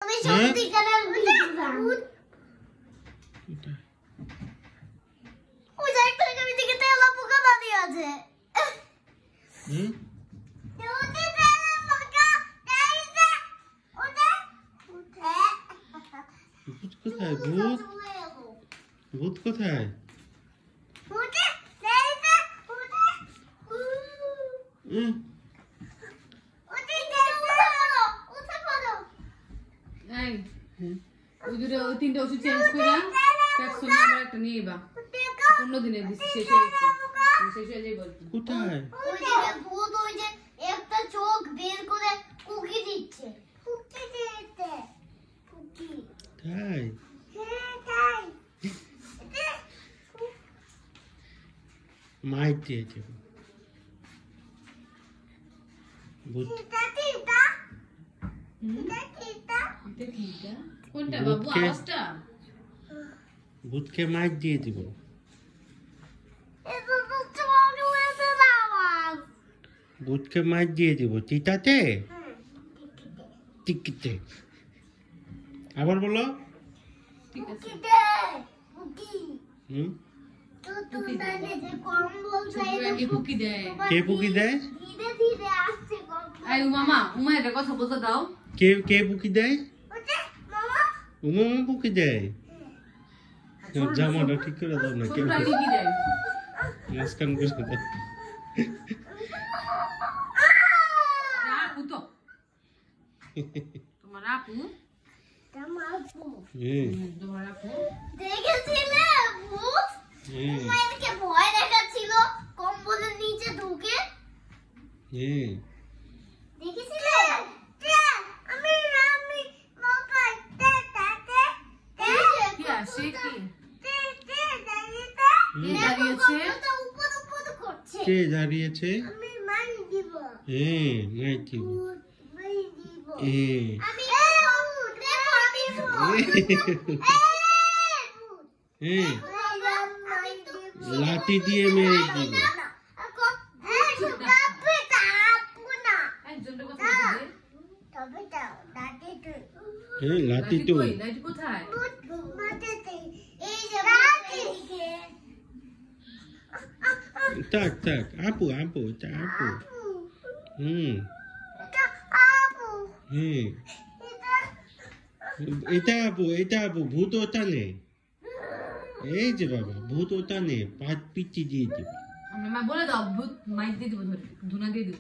তুমি সত্যিকারের ভূত। ওই যে একটা গাড়ি থেকে তেলা পোকা দাঁড়িয়ে আছে। ভূত কোথায়? ভূত ভূত কোথায়? ওই তিনটা ওষুধ চেঞ্জ করে প্যাকসোনা আবার একটা নিয়ে বা 15 দিনের দিচ্ছি শেষ হয়ে যাবে বলতে। কোথায়? ওই যে ভূত ওই যে একটা চোখ বের করে কুকি দিচ্ছে। কুকি দিতে কুকি তাই? হ্যাঁ তাই। মাইক দিয়েছে ভূত। কোনটা বাবু আওয়াজটা? ভূতকে মাইক দিয়ে দিব। ভূতকে মাইক দিয়ে দিব। টিটাতে টিকিতে আবার বলো। ঠিক আছে হুম কে পুকি দেয়? কে পুকি দেয়? আই মামা উমা একটা কথা বলতে দাও। কে কে পুকি দেয়? উমা পুকি দেয়। জামাটা ঠিক করে দাও না। কে ছোটটা কি দেয়? মাঝখান করে দাও। আপু তো তোমার আপু তোমার আপু দেখেছিলে ভূত? মায়েরকে ভয় দেখাচ্ছিল কম্বলের নিচে ঢুকে। দেখেছিলে? আমি বাবাই কি আসে কি দাঁড়িয়েছে উপর উপর করছে। কে দাঁড়িয়েছে? আমি মাই দিব। মাইক দিব। মাই দিব। আমি দেখো আমি লাঠি দিয়ে মেরে দিব। লাঠি তো লাইট কোথায়? থাক থাক আপু আপু এটা আপু। এটা আপু এটা আপু। ভূত ওটা নেই। এই যে বাবা ভূত ওটা নেই। পাঁচ পিচি দিয়ে দিবে। মা বলে দাও ভূত মাইক দিয়ে দিব ধরে ধুনা দিয়ে দিব।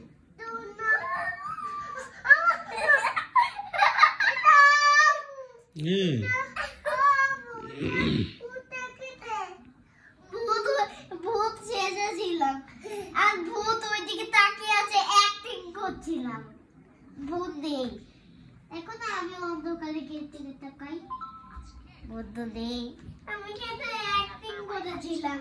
ভূত সেজেছিলাম আর ভূত ওইদিকে তাকিয়ে আছে অ্যাক্টিং করছিলাম। ভূত নেই। এখন আমি অন্ধকারে কেটে তাকাই। ভূত নেই। আমি কিন্তু অ্যাক্টিং করেছিলাম।